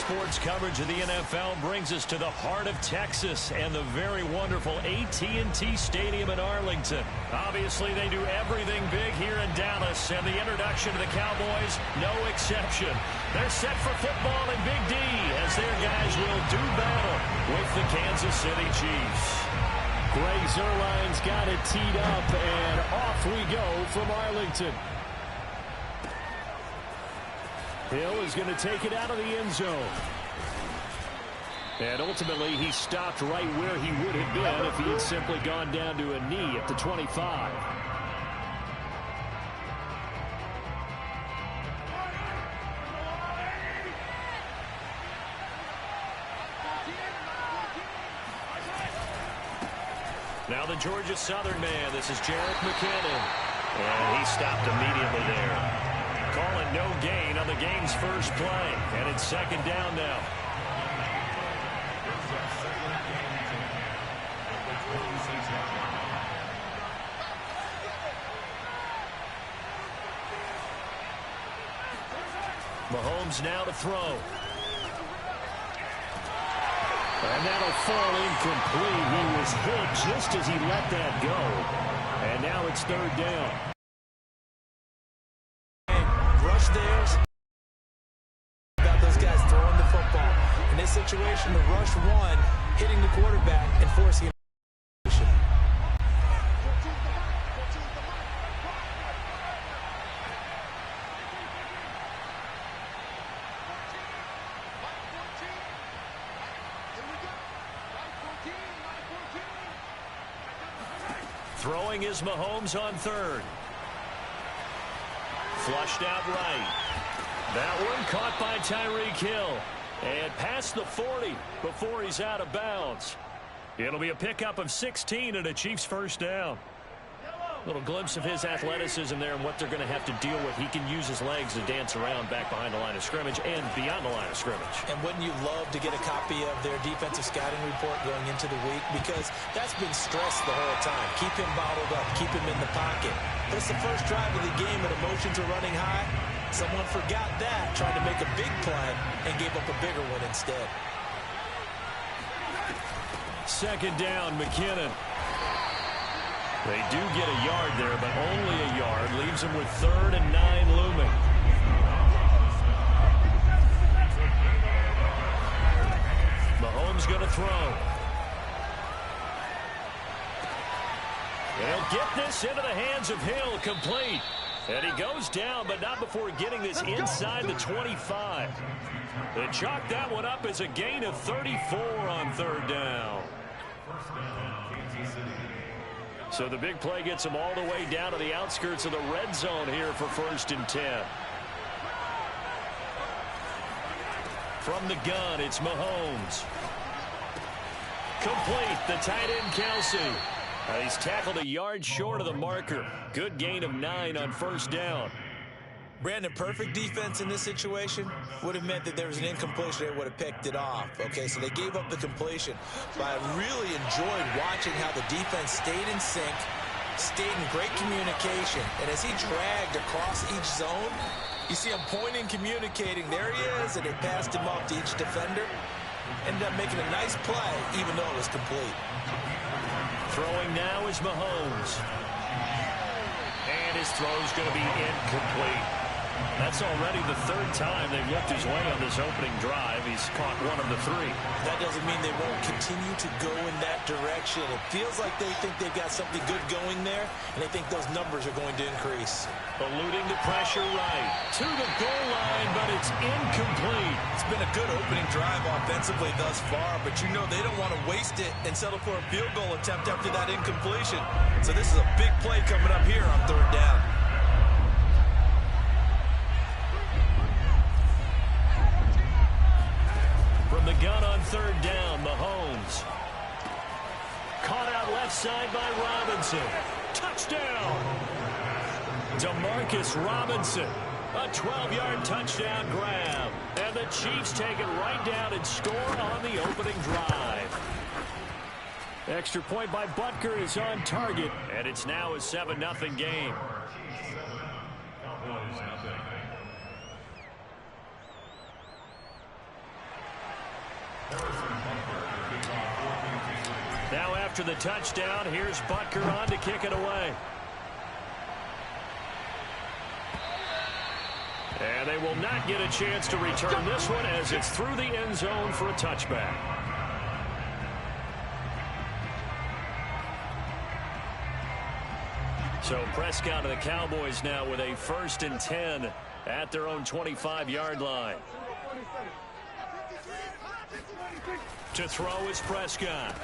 sports coverage of the NFL brings us to the heart of Texas and the very wonderful AT&T Stadium in Arlington. Obviously, they do everything big here in Dallas, and the introduction to the Cowboys, no exception. They're set for football in Big D as their guys will do battle with the Kansas City Chiefs. Greg Zuerlein's got it teed up, and off we go from Arlington. Hill is going to take it out of the end zone. And ultimately, he stopped right where he would have been if he had simply gone down to a knee at the 25. Now the Georgia Southern man. This is Jerick McKinnon. And he stopped immediately there. Calling no gain on the game's first play. And it's second down now. Mahomes now to throw. And that'll fall incomplete. He was hit just as he let that go. And now it's third down. Rush theirs. About those guys throwing the football. In this situation, the rush one, hitting the quarterback and forcing him. Throwing is Mahomes on third. Flushed out right. That one caught by Tyreek Hill. And past the 40 before he's out of bounds. It'll be a pickup of 16 and a Chiefs first down. Little glimpse of his athleticism there and what they're going to have to deal with. He can use his legs to dance around back behind the line of scrimmage and beyond the line of scrimmage. And wouldn't you love to get a copy of their defensive scouting report going into the week? Because that's been stressed the whole time. Keep him bottled up. Keep him in the pocket. But it's the first drive of the game and emotions are running high. Someone forgot that, tried to make a big play and gave up a bigger one instead. Second down, McKinnon. They do get a yard there, but only a yard. Leaves them with 3rd and 9 looming. Mahomes going to throw. They'll get this into the hands of Hill, complete. And he goes down, but not before getting this inside the 25. They chalk that one up as a gain of 34 on third down. So the big play gets him all the way down to the outskirts of the red zone here for 1st and 10. From the gun, it's Mahomes. Complete, the tight end Kelsey. He's tackled a yard short of the marker. Good gain of 9 on 1st down. Brandon, perfect defense in this situation would have meant that there was an incompletion. They would have picked it off. Okay, so they gave up the completion. But I really enjoyed watching how the defense stayed in sync, stayed in great communication. And as he dragged across each zone, you see him pointing, communicating. There he is, and they passed him off to each defender. Ended up making a nice play, even though it was complete. Throwing now is Mahomes. And his throw's going to be incomplete. That's already the 3rd time they've looked his way on this opening drive. He's caught 1 of the 3. That doesn't mean they won't continue to go in that direction. It feels like they think they've got something good going there, and they think those numbers are going to increase. Eluding the pressure right to the goal line, but it's incomplete. It's been a good opening drive offensively thus far, but you know they don't want to waste it and settle for a field goal attempt after that incompletion. So this is a big play coming up here on 3rd down. From the gun on 3rd down, Mahomes. Caught out left side by Robinson. Touchdown! Demarcus Robinson. A 12-yard touchdown grab. And the Chiefs take it right down and score on the opening drive. Extra point by Butker is on target. And it's now a 7-0 game. Now after the touchdown, here's Butker on to kick it away. And they will not get a chance to return this one as it's through the end zone for a touchback. So Prescott and the Cowboys now with a 1st and 10 at their own 25-yard line. To throw is Prescott.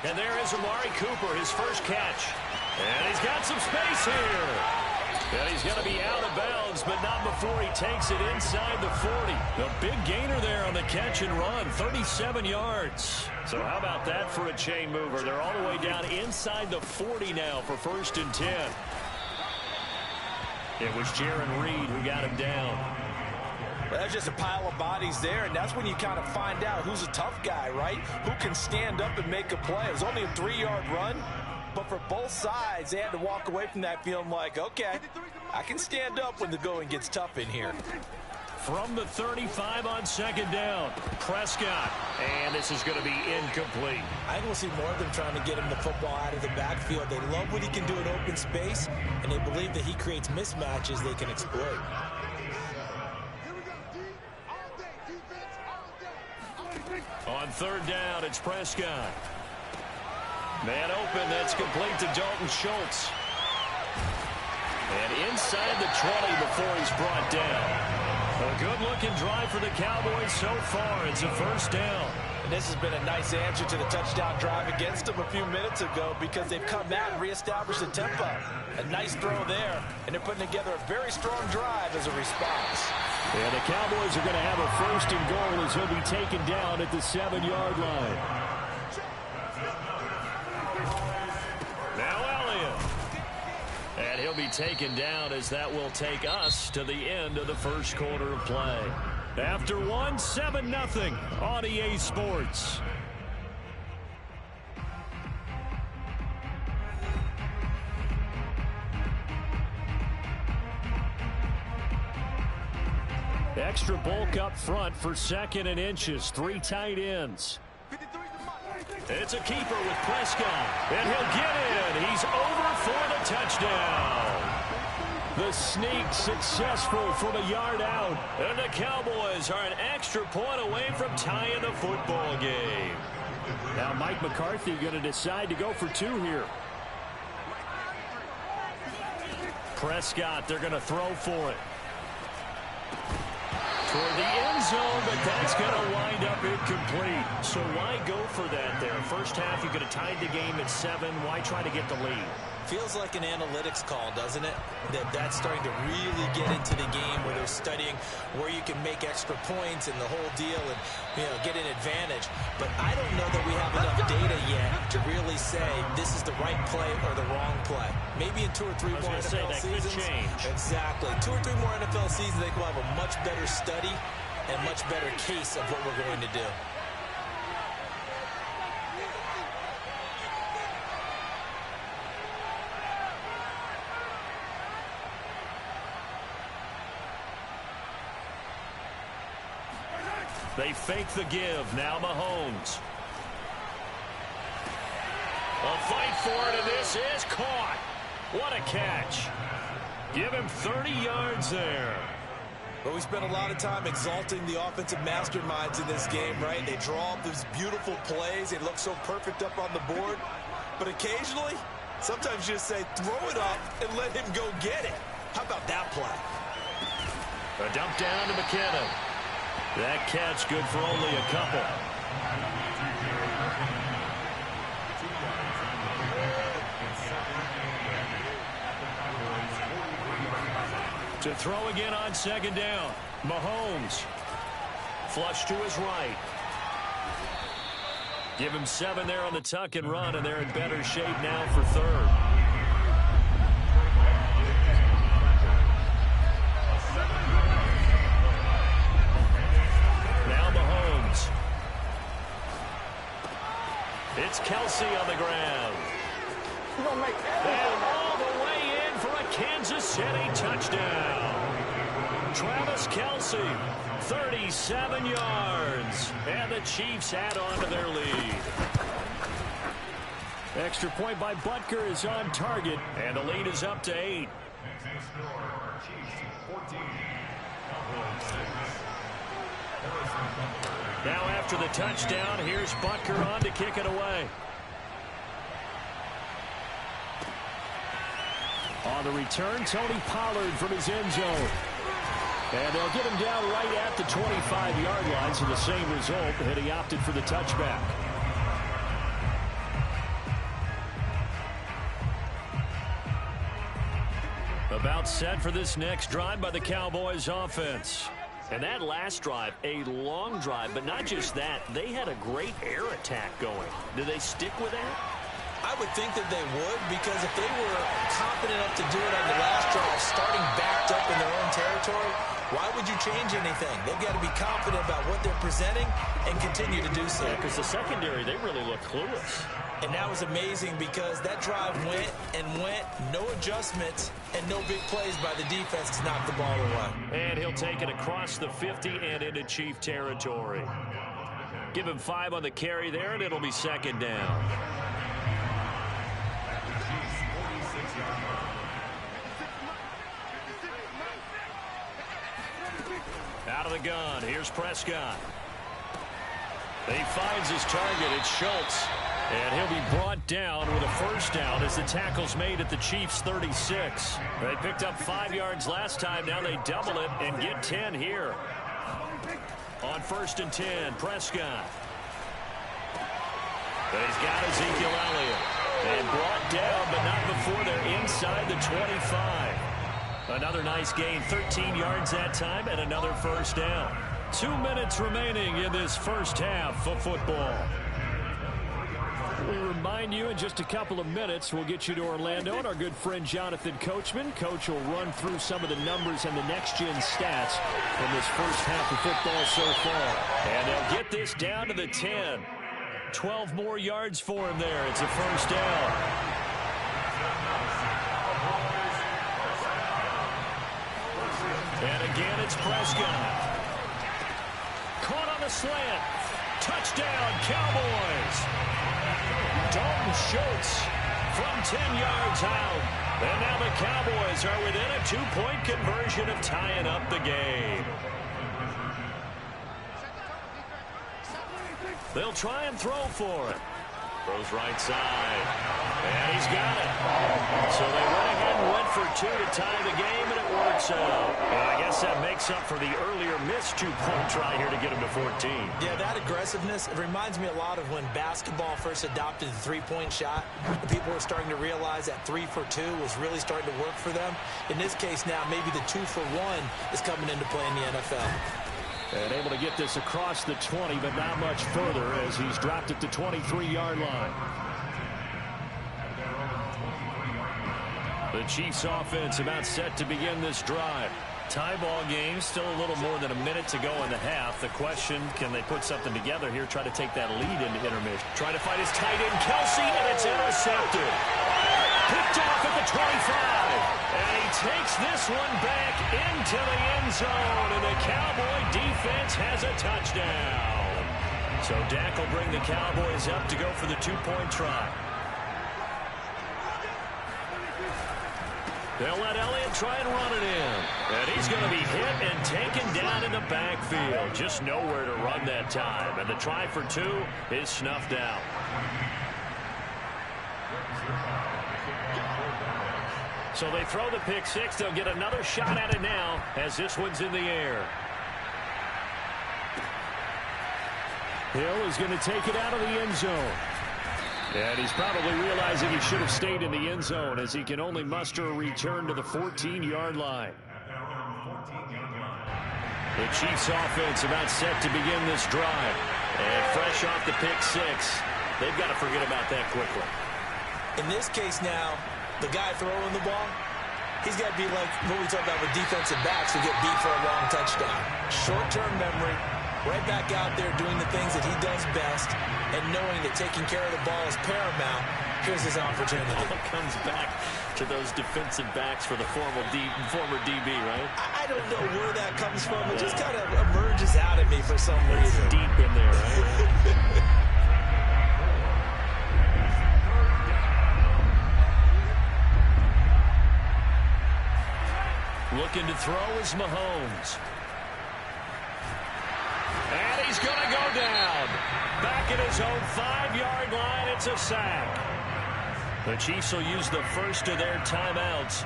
And there is Amari Cooper, his first catch. And he's got some space here. And he's going to be out of bounds, but not before he takes it inside the 40. The big gainer there on the catch and run, 37 yards. So how about that for a chain mover? They're all the way down inside the 40 now for 1st and 10. It was Jaron Reed who got him down. Well, that's just a pile of bodies there, and that's when you kind of find out who's a tough guy, right? Who can stand up and make a play. It was only a 3-yard run, but for both sides, they had to walk away from that feeling like, okay, I can stand up when the going gets tough in here. From the 35 on 2nd down, Prescott, and this is going to be incomplete. I think we'll see more of them trying to get him the football out of the backfield. They love what he can do in open space, and they believe that he creates mismatches they can exploit. On 3rd down, it's Prescott. Man open, that's complete to Dalton Schultz. And inside the 20 before he's brought down. A good-looking drive for the Cowboys so far. It's a 1st down. And this has been a nice answer to the touchdown drive against them a few minutes ago because they've come out and reestablished the tempo. A nice throw there, and they're putting together a very strong drive as a response. And the Cowboys are going to have a 1st and goal as he'll be taken down at the 7-yard line. Now Elliott. And he'll be taken down as that will take us to the end of the 1st quarter of play. After 7-0 on EA Sports. Extra bulk up front for 2nd and inches. 3 tight ends. It's a keeper with Prescott. And he'll get in. He's over for the touchdown. The sneak successful from a yard out. And the Cowboys are an extra point away from tying the football game. Now Mike McCarthy going to decide to go for 2 here. Prescott, they're going to throw for it. Toward the end zone, but that's going to wind up incomplete. So why go for that there? First half, you could have tied the game at 7. Why try to get the lead? Feels like an analytics call, doesn't it? That's starting to really get into the game where they're studying where you can make extra points and the whole deal and, get an advantage. But I don't know that we have enough data yet to really say this is the right play or the wrong play. Maybe in 2 or 3 more NFL seasons. Could change. Exactly. 2 or 3 more NFL seasons, they will have a much better study and much better case of what we're going to do. They fake the give. Now Mahomes. A fight for it, and this is caught. What a catch. Give him 30 yards there. But we spent a lot of time exalting the offensive masterminds in this game, right? They draw up these beautiful plays. They look so perfect up on the board. But occasionally, sometimes you just say, throw it up and let him go get it. How about that play? A dump down to McKinnon. That catch good for only a couple. To throw again on 2nd down. Mahomes. Flush to his right. Give him 7 there on the tuck and run, and they're in better shape now for 3rd. It's Kelsey on the ground. And all the way in for a Kansas City touchdown. Travis Kelce, 37 yards. And the Chiefs add on to their lead. Extra point by Butker is on target, and the lead is up to 8. Now after the touchdown, here's Butker on to kick it away. On the return, Tony Pollard from his end zone. And they'll get him down right at the 25-yard line, so the same result, and he opted for the touchback. About set for this next drive by the Cowboys offense. And that last drive, a long drive, but not just that. They had a great air attack going. Do they stick with that? I would think that they would, because if they were confident enough to do it on the last drive, starting backed up in their own territory, why would you change anything? They've got to be confident about what they're presenting and continue to do so. Yeah, because the secondary, they really look clueless. And that was amazing because that drive went and went, no adjustments, and no big plays by the defense to knock the ball away. And he'll take it across the 50 and into Chief territory. Give him 5 on the carry there, and it'll be second down. Out of the gun, here's Prescott. He finds his target, it's Schultz. And he'll be brought down with a first down as the tackle's made at the Chiefs' 36. They picked up 5 yards last time, now they double it and get 10 here. On 1st and 10, Prescott. He's got Ezekiel Elliott. And brought down, but not before they're inside the 25. Another nice gain, 13 yards that time, and another first down. 2 minutes remaining in this first half of football. We remind you in just a couple of minutes, we'll get you to Orlando and our good friend Jonathan Coachman. Coach will run through some of the numbers and the next-gen stats from this first half of football so far. And they'll get this down to the 10. 12 more yards for him there. It's a first down. And again, it's Prescott. Caught on the slant. Touchdown, Cowboys. Dalton Schultz from 10 yards out. And now the Cowboys are within a 2-point conversion of tying up the game. They'll try and throw for it. Throws right side. And he's got it. So they went ahead and went for 2 to tie the game, and it works out. And I guess that makes up for the earlier missed 2-point try here to get him to 14. Yeah, that aggressiveness, it reminds me a lot of when basketball first adopted the three-point shot. People were starting to realize that 3 for 2 was really starting to work for them. In this case now, maybe the 2 for 1 is coming into play in the NFL. And able to get this across the 20, but not much further as he's dropped it to 23-yard line. The Chiefs offense about set to begin this drive. Tie ball game, still a little more than a minute to go in the half. The question, can they put something together here, try to take that lead into intermission. Trying to fight his tight end, Kelce, and it's intercepted. Picked off at the 25. And he takes this one back into the end zone, and the Cowboy defense has a touchdown. So Dak will bring the Cowboys up to go for the 2-point try. They'll let Elliott try and run it in. And he's going to be hit and taken down in the backfield. Just nowhere to run that time. And the try for 2 is snuffed out. So they throw the pick 6. They'll get another shot at it now as this one's in the air. Hill is going to take it out of the end zone. And he's probably realizing he should have stayed in the end zone as he can only muster a return to the 14-yard line. The Chiefs offense about set to begin this drive. And fresh off the pick 6, they've got to forget about that quickly. In this case now, the guy throwing the ball, he's got to be like what we talk about with defensive backs who get beat for a long touchdown. Short-term memory, right back out there doing the things that he does best, and knowing that taking care of the ball is paramount. Here's his opportunity. It all comes back to those defensive backs for the former DB, right? I don't know where that comes from. It just kind of emerges out of me for some reason. Deep in there, right? Looking to throw is Mahomes. And he's going to go down. Back at his own 5-yard line, it's a sack. The Chiefs will use the first of their timeouts,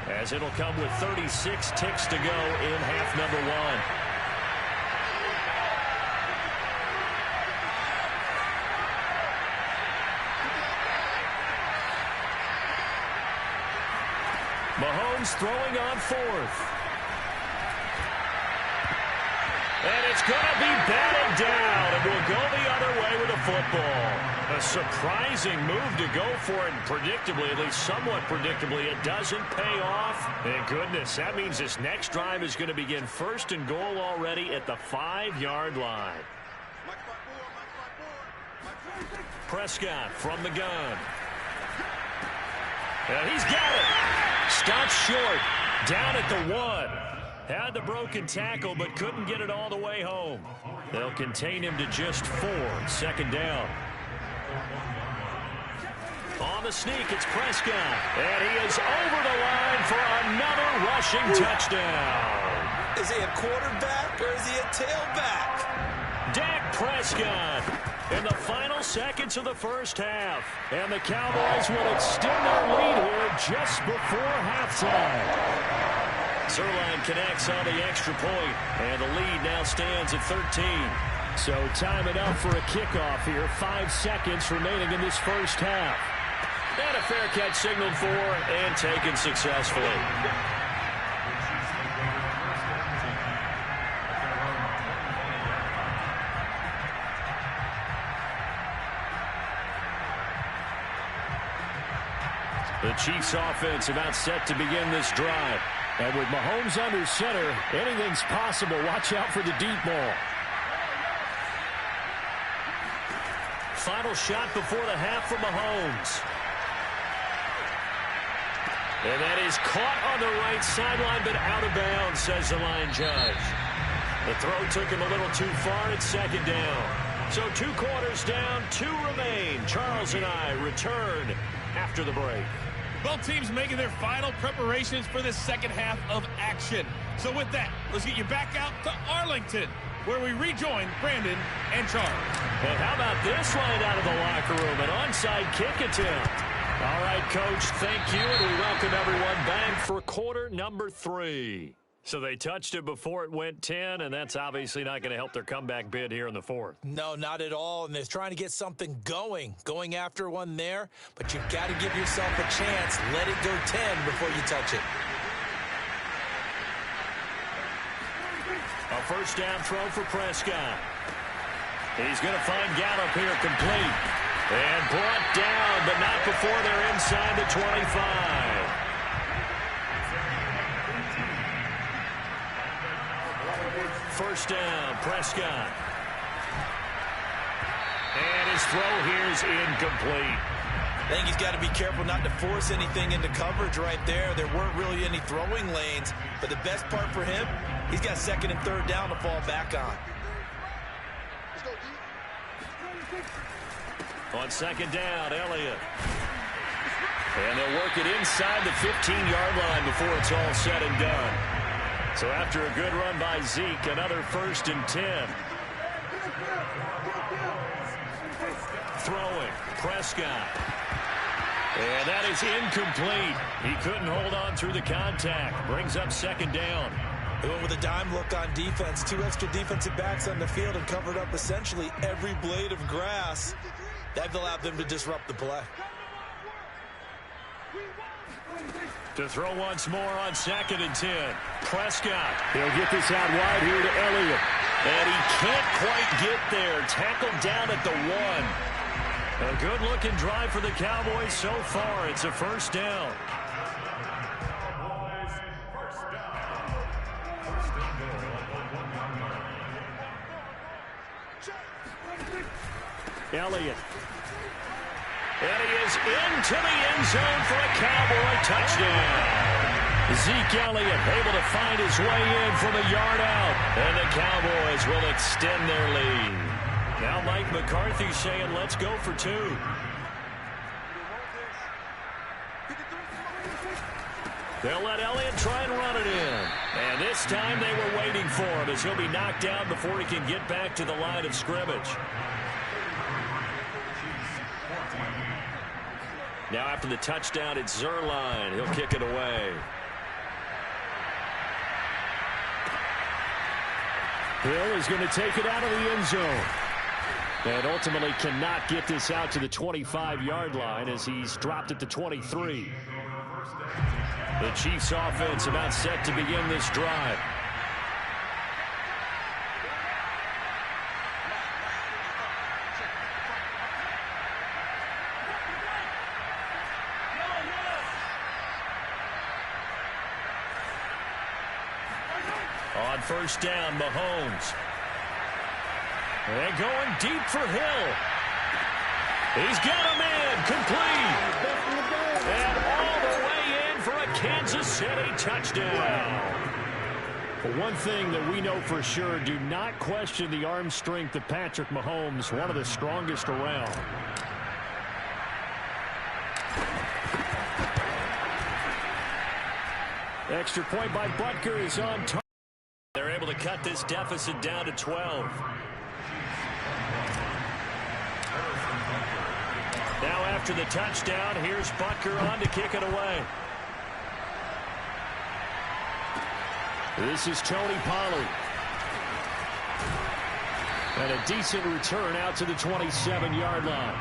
as it'll come with 36 ticks to go in half number 1. Mahomes throwing on 4th. And it's going to be batted down, and will go the other way with the football. A surprising move to go for it, and predictably, at least somewhat predictably, it doesn't pay off. Thank goodness, that means this next drive is going to begin 1st and goal already at the 5-yard line. Prescott from the gun. And he's got it. Stopped short, down at the 1. Had the broken tackle, but couldn't get it all the way home. They'll contain him to just 4, 2nd down. On the sneak, it's Prescott. And he is over the line for another rushing touchdown. Is he a quarterback or is he a tailback? Dak Prescott in the final seconds of the first half. And the Cowboys will extend their lead here just before halftime. Zerline connects on the extra point, and the lead now stands at 13. So time enough for a kickoff here. 5 seconds remaining in this first half. And a fair catch signaled for and taken successfully. The Chiefs offense about set to begin this drive. And with Mahomes under center, anything's possible. Watch out for the deep ball. Final shot before the half for Mahomes. And that is caught on the right sideline, but out of bounds, says the line judge. The throw took him a little too far. It's 2nd down. So 2 quarters down, 2 remain. Charles and I return after the break. Both teams making their final preparations for the second half of action. So with that, let's get you back out to Arlington, where we rejoin Brandon and Charles. And how about this line out of the locker room? An onside kick attempt. All right, Coach, thank you, and we welcome everyone back for quarter number 3. So they touched it before it went 10, and that's obviously not going to help their comeback bid here in the 4th. No, not at all, and they're trying to get something going after one there, but you've got to give yourself a chance. Let it go 10 before you touch it. A first down throw for Prescott. He's going to find Gallup here complete. And brought down, but not before they're inside the 25. First down, Prescott. And his throw here is incomplete. I think he's got to be careful not to force anything into coverage right there. There weren't really any throwing lanes, but the best part for him, he's got 2nd and 3rd down to fall back on. On 2nd down, Elliott. And they'll work it inside the 15-yard line before it's all said and done. So after a good run by Zeke, another 1st and 10. Throwing, Prescott. And that is incomplete. He couldn't hold on through the contact. Brings up 2nd down. They went with a dime look on defense. 2 extra defensive backs on the field and covered up essentially every blade of grass. That allowed them to disrupt the play. To throw once more on 2nd and 10. Prescott. He'll get this out wide here to Elliott. And he can't quite get there. Tackled down at the 1. A good-looking drive for the Cowboys so far. It's a first down. Elliott. And he is into the end zone for a Cowboy touchdown. Zeke Elliott able to find his way in from a yard out. And the Cowboys will extend their lead. Now Mike McCarthy saying, let's go for two. They'll let Elliott try and run it in. And this time they were waiting for him as he'll be knocked down before he can get back to the line of scrimmage. Now after the touchdown, it's Zerline. He'll kick it away. Hill is going to take it out of the end zone. And ultimately cannot get this out to the 25-yard line as he's dropped at the 23. The Chiefs offense about set to begin this drive. On first down, Mahomes. And going deep for Hill. He's got a man complete. And all the way in for a Kansas City touchdown. One thing that we know for sure, do not question the arm strength of Patrick Mahomes, one of the strongest around. Extra point by Butker is on target. They're able to cut this deficit down to 12. Now after the touchdown, here's Butker on to kick it away. This is Tony Pollard. And a decent return out to the 27-yard line.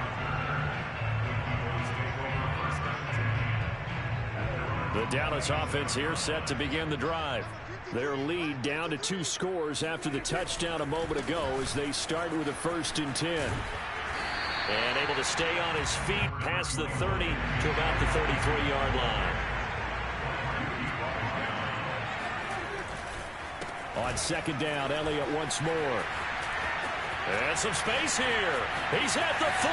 The Dallas offense here set to begin the drive. Their lead down to 2 scores after the touchdown a moment ago as they start with a 1st and 10. And able to stay on his feet past the 30 to about the 33-yard line. On 2nd down, Elliott once more. And some space here. He's at the 40.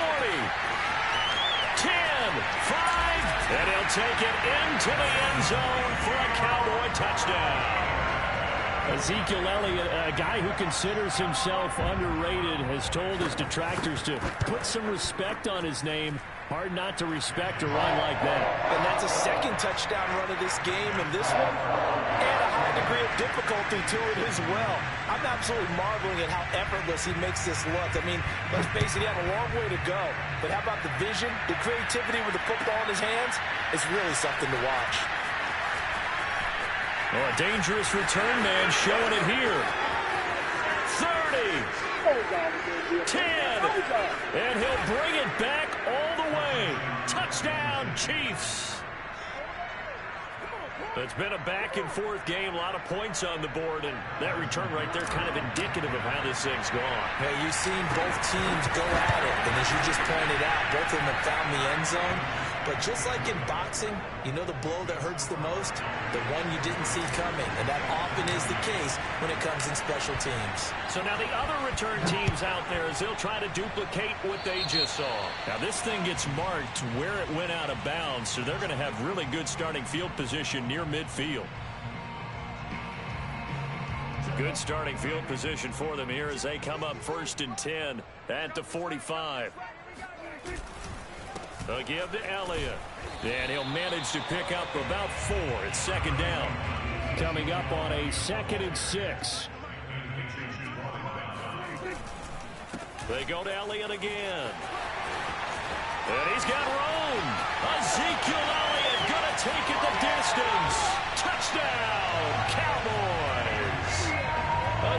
10, 5, and he'll take it into the end zone for a Cowboy touchdown. Ezekiel Elliott, a guy who considers himself underrated, has told his detractors to put some respect on his name. Hard not to respect a run like that. And that's a 2nd touchdown run of this game, and this one, and a high degree of difficulty to it as well. I'm absolutely marveling at how effortless he makes this look. I mean, let's face it, he had a long way to go. But how about the vision, the creativity with the football in his hands? It's really something to watch. Oh, a dangerous return man showing it here. 30. 10. And he'll bring it back all the way. Touchdown, Chiefs. It's been a back-and-forth game, a lot of points on the board, and that return right there kind of indicative of how this thing's gone. Yeah, you've seen both teams go at it, and as you just pointed out, both of them have found the end zone. But just like in boxing, you know the blow that hurts the most? The one you didn't see coming, and that often is the case when it comes in special teams. So now the other return teams out there, as they'll try to duplicate what they just saw. Now this thing gets marked where it went out of bounds, so they're going to have really good starting field position near midfield. Good starting field position for them here as they come up 1st and 10 at the 45. They'll give to Elliott. And he'll manage to pick up about 4. It's 2nd down. Coming up on a 2nd and 6. They go to Elliott again. And he's got room. Ezekiel Elliott going to take it the distance. Touchdown, Cowboys.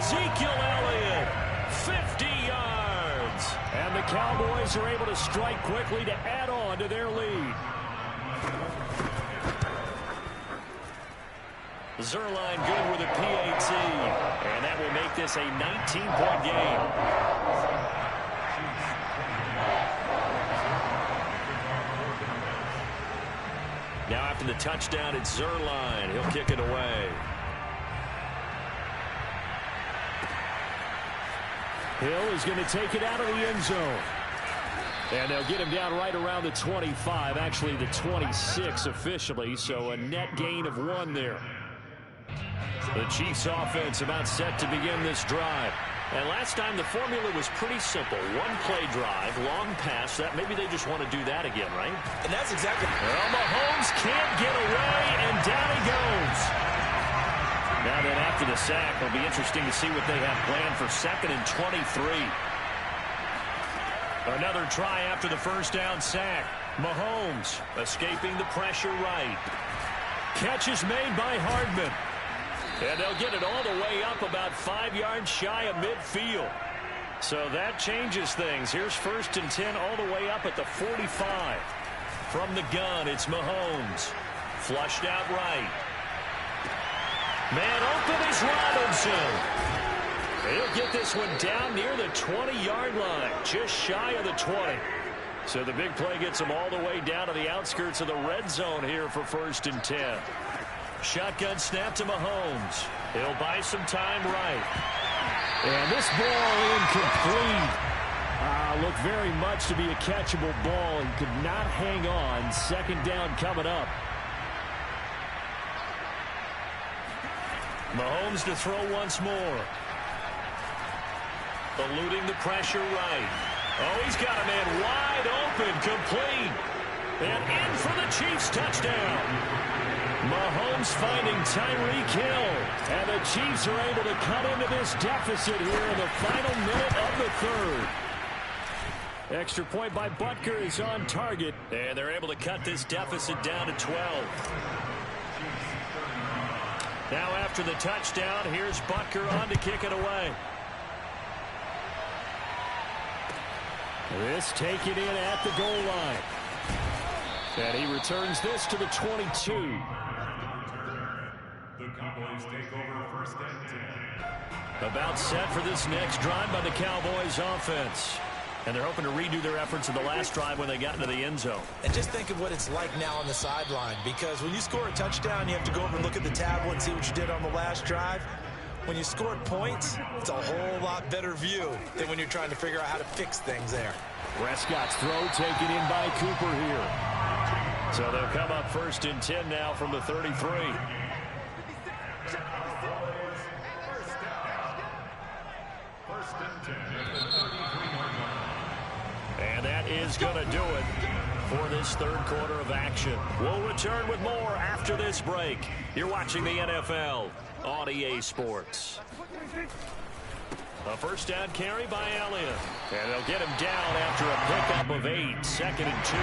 Ezekiel Elliott, 50 yards. And the Cowboys are able to strike quickly to add on to their lead. Zerline good with a PAT. And that will make this a 19-point game. Now after the touchdown, it's Zerline. He'll kick it away. Hill is going to take it out of the end zone. And they'll get him down right around the 25, actually the 26 officially, so a net gain of 1 there. The Chiefs offense about set to begin this drive. And last time the formula was pretty simple. One play drive, long pass. That maybe they just want to do that again, right? And that's exactly. Well, Mahomes can't get away, and down he goes. Now then, after the sack, it'll be interesting to see what they have planned for 2nd and 23. Another try after the first down sack. Mahomes escaping the pressure right. Catch is made by Hardman. And they'll get it all the way up about 5 yards shy of midfield. So that changes things. Here's 1st and 10 all the way up at the 45. From the gun, it's Mahomes. Flushed out right. Man open is Robinson. He'll get this one down near the 20-yard line, just shy of the 20. So the big play gets him all the way down to the outskirts of the red zone here for 1st and 10. Shotgun snap to Mahomes. He'll buy some time right. And this ball incomplete. Looked very much to be a catchable ball. He could not hang on. 2nd down coming up. Mahomes to throw once more. Eluding the pressure right. Oh, he's got a man wide open, complete. And in for the Chiefs touchdown. Mahomes finding Tyreek Hill. And the Chiefs are able to cut into this deficit here in the final minute of the 3rd. Extra point by Butker is on target. And they're able to cut this deficit down to 12. Now after the touchdown, here's Butker on to kick it away. This taken in at the goal line. And he returns this to the 22. The Cowboys take over 1st and 10. About set for this next drive by the Cowboys offense. And they're hoping to redo their efforts in the last drive when they got into the end zone. And just think of what it's like now on the sideline, because when you score a touchdown, you have to go over and look at the tablet and see what you did on the last drive. When you score points, it's a whole lot better view than when you're trying to figure out how to fix things there. Prescott's throw taken in by Cooper here. So they'll come up 1st and 10 now from the 33. And that is going to do it for this 3rd quarter of action. We'll return with more after this break. You're watching the NFL on EA Sports. A 1st down carry by Elliott. And they'll get him down after a pickup of 8. 2nd and 2.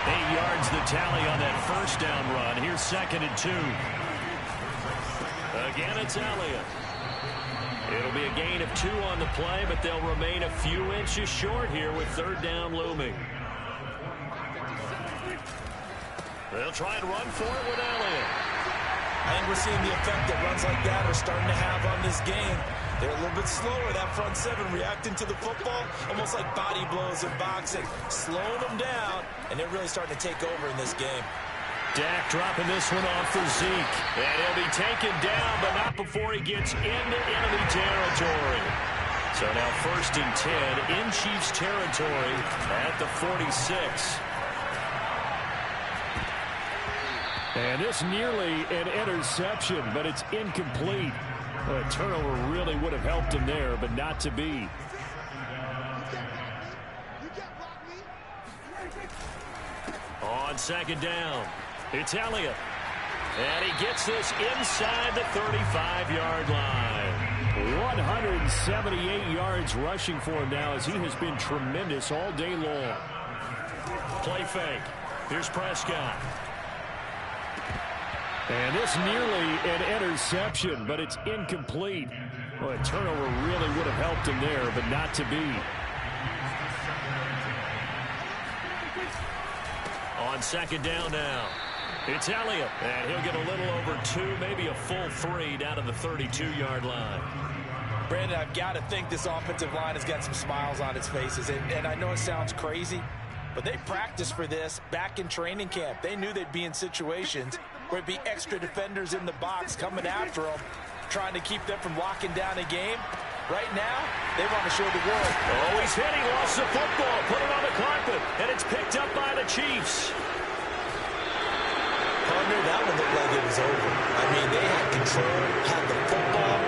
8 yards the tally on that 1st down run. Here's 2nd and 2. Again, it's Elliott. It'll be a gain of 2 on the play, but they'll remain a few inches short here with 3rd down looming. They'll try and run for it with Elliott. I think we're seeing the effect that runs like that are starting to have on this game. They're a little bit slower, that front 7, reacting to the football, almost like body blows in boxing, slowing them down, and they're really starting to take over in this game. Dak dropping this one off for Zeke. And he'll be taken down, but not before he gets into enemy territory. So now 1st and 10 in Chiefs territory at the 46. And this nearly an interception, but it's incomplete. A turnover really would have helped him there, but not to be. On 2nd down, it's Elliott. And he gets this inside the 35-yard line. 178 yards rushing for him now as he has been tremendous all day long. Play fake. Here's Prescott. And this nearly an interception, but it's incomplete. Well, a turnover really would have helped him there, but not to be. On 2nd down now, it's Elliott. And he'll get a little over 2, maybe a full 3 down to the 32-yard line. Brandon, I've got to think this offensive line has got some smiles on its faces. And I know it sounds crazy, but they practiced for this back in training camp. They knew they'd be in situations where it'd be extra defenders in the box coming after them, trying to keep them from locking down a game. Right now, they want to show the world. Oh, he's hit. He lost the football. Put it on the clock it looked like it was over. I mean, they had control, had the football,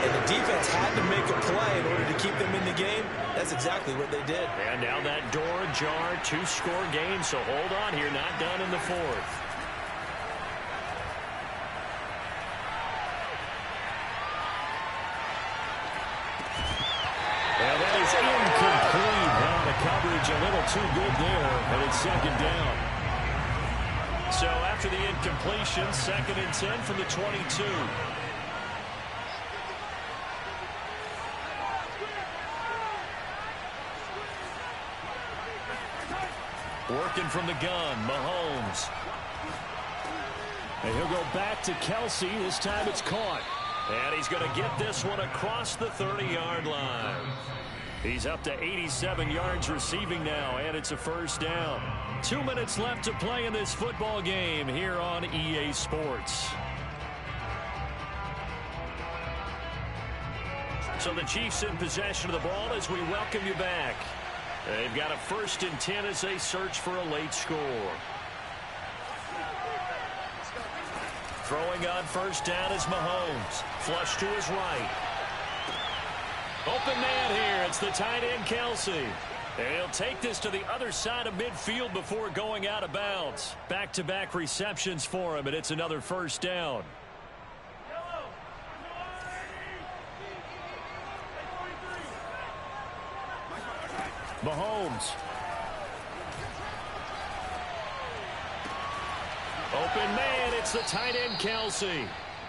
and the defense had to make a play in order to keep them in the game. That's exactly what they did. And now that door ajar, 2-score game, so hold on here, not done in the fourth. And that is incomplete. Now the coverage a little too good there, and it's second down. So after the incompletion, 2nd and 10 from the 22. Working from the gun, Mahomes. And he'll go back to Kelsey. This time it's caught. And he's going to get this one across the 30-yard line. He's up to 87 yards receiving now, and it's a first down. 2 minutes left to play in this football game here on EA Sports. So the Chiefs in possession of the ball as we welcome you back. They've got a 1st and 10 as they search for a late score. Throwing on first down is Mahomes. Flush to his right. Open man here. It's the tight end, Kelsey. And he'll take this to the other side of midfield before going out of bounds. Back-to-back receptions for him, and it's another first down. Mahomes. Open man, it's the tight end, Kelsey.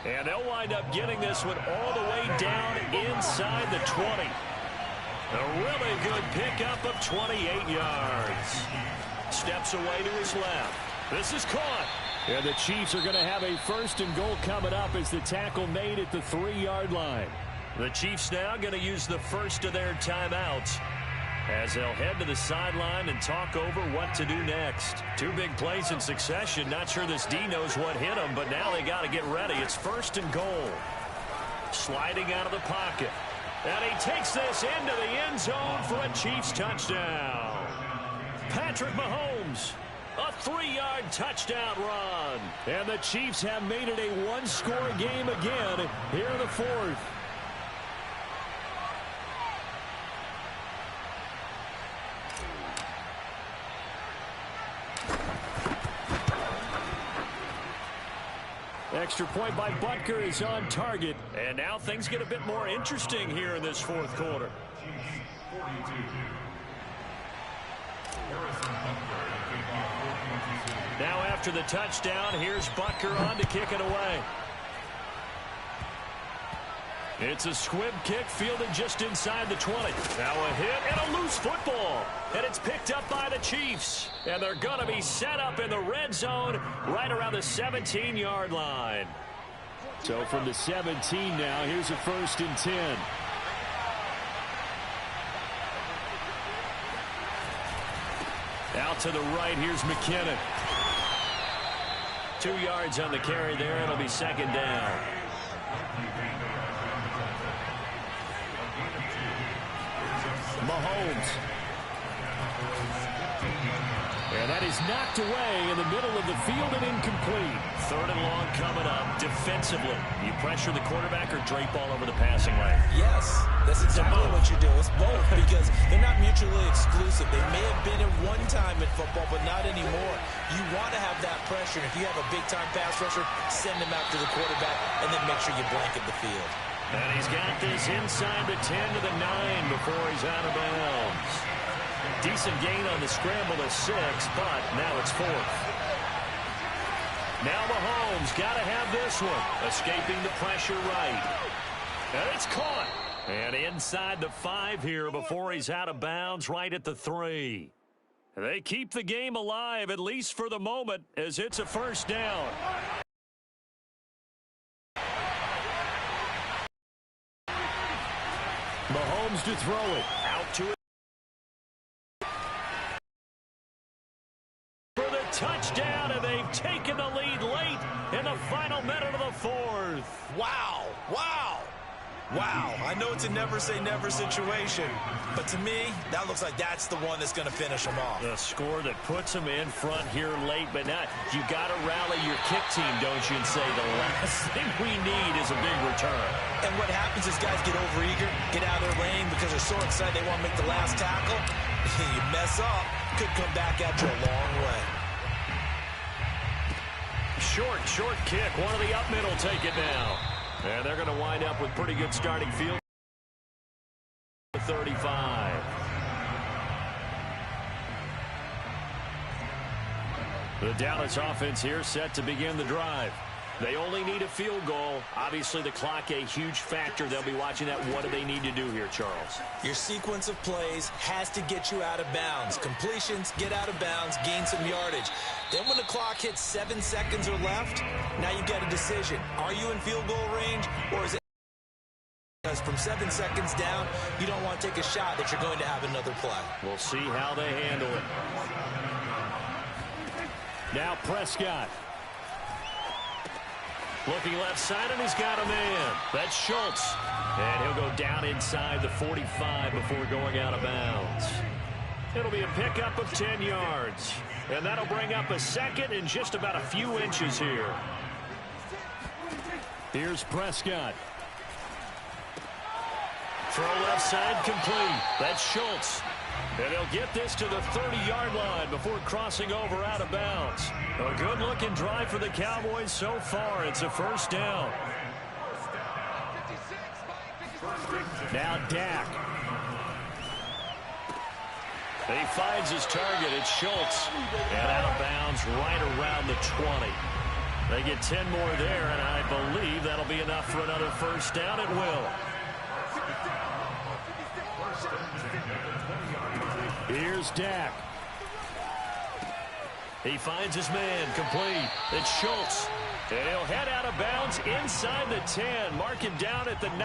And they'll wind up getting this one all the way down inside the 20. A really good pickup of 28 yards. Steps away to his left. This is caught. And the Chiefs are going to have a 1st and goal coming up as the tackle made at the 3-yard line. The Chiefs now going to use the first of their timeouts as they'll head to the sideline and talk over what to do next. 2 big plays in succession. Not sure this D knows what hit him, but now they got to get ready. It's 1st and goal. Sliding out of the pocket. And he takes this into the end zone for a Chiefs touchdown. Patrick Mahomes, a 3-yard touchdown run. And the Chiefs have made it a 1-score game again here in the 4th. Extra point by Butker is on target. And now things get a bit more interesting here in this 4th quarter. Now after the touchdown, here's Butker on to kick it away. It's a squib kick fielded just inside the 20. Now a hit and a loose football. And it's picked up by the Chiefs. And they're going to be set up in the red zone right around the 17-yard line. So from the 17 now, here's a 1st and 10. Out to the right, here's McKinnon. 2 yards on the carry there. It'll be 2nd down. Mahomes. And that is knocked away in the middle of the field and incomplete. 3rd and long coming up. Defensively, you pressure the quarterback or drape all over the passing lane? Yes, that's exactly what you do. It's both because they're not mutually exclusive. They may have been at one time in football, but not anymore. You want to have that pressure. If you have a big-time pass rusher, send him out to the quarterback and then make sure you blanket the field. And he's got this inside the 10 to the 9 before he's out of bounds. Decent gain on the scramble to 6, but now it's 4th. Now Mahomes got to have this one. Escaping the pressure right. And it's caught. And inside the 5 here before he's out of bounds right at the 3. They keep the game alive, at least for the moment, as it's a 1st down. Mahomes to throw it. Out to it. For the touchdown, and they've taken the lead late in the final minute of the 4th. Wow. Wow. Wow, I know it's a never-say-never situation, but to me, that looks like that's the one that's going to finish them off. The score that puts them in front here late, but not. You got to rally your kick team, don't you, and say the last thing we need is a big return. And what happens is guys get overeager, get out of their lane because they're so excited they want to make the last tackle. You mess up, could come back at you a long way. Short kick. One of the up middle take it now. And they're going to wind up with pretty good starting field. 35. The Dallas offense here set to begin the drive. They only need a field goal. Obviously, the clock a huge factor. They'll be watching that. What do they need to do here, Charles? Your sequence of plays has to get you out of bounds. Completions, get out of bounds, gain some yardage. Then when the clock hits 7 seconds or left, now you get a decision. Are you in field goal range, or is it? Because from 7 seconds down, you don't want to take a shot that you're going to have another play. We'll see how they handle it. Now Prescott. Looking left side, and he's got a man. That's Schultz. And he'll go down inside the 45 before going out of bounds. It'll be a pickup of 10 yards. And that'll bring up a second in just about a few inches here. Here's Prescott. Throw left side complete. That's Schultz. And he'll get this to the 30-yard line before crossing over out of bounds. A good-looking drive for the Cowboys so far. It's a first down. Now Dak. He finds his target. It's Schultz. And out of bounds right around the 20. They get 10 more there, and I believe that'll be enough for another first down. It will. Here's Dak. He finds his man complete. It's Schultz. And he'll head out of bounds inside the 10. Mark him down at the 9.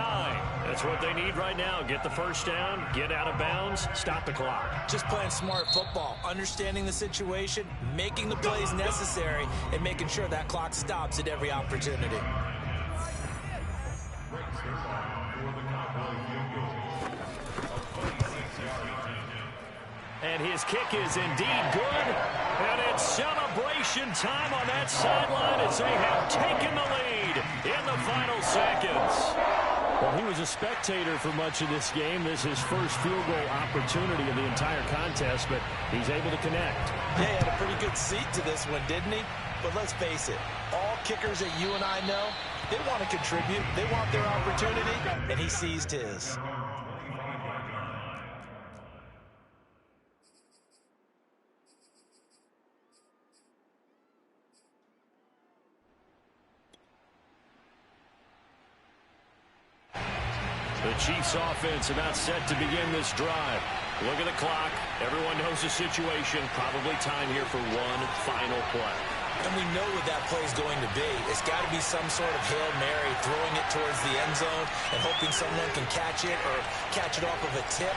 That's what they need right now. Get the first down, get out of bounds, stop the clock. Just playing smart football, understanding the situation, making the plays necessary, and making sure that clock stops at every opportunity. And his kick is indeed good. And it's celebration time on that sideline as they have taken the lead in the final seconds. Well, he was a spectator for much of this game. This is his first field goal opportunity of the entire contest, but he's able to connect. Yeah, he had a pretty good seat to this one, didn't he? But let's face it, all kickers that you and I know, they want to contribute. They want their opportunity, and he seized his. The Chiefs offense about set to begin this drive. Look at the clock. Everyone knows the situation. Probably time here for one final play. And we know what that play is going to be. It's got to be some sort of Hail Mary, throwing it towards the end zone and hoping someone can catch it or catch it off of a tip.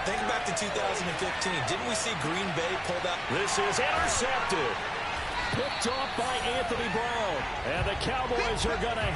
Think back to 2015. Didn't we see Green Bay pull that? This is intercepted. Picked off by Anthony Brown. And the Cowboys are going to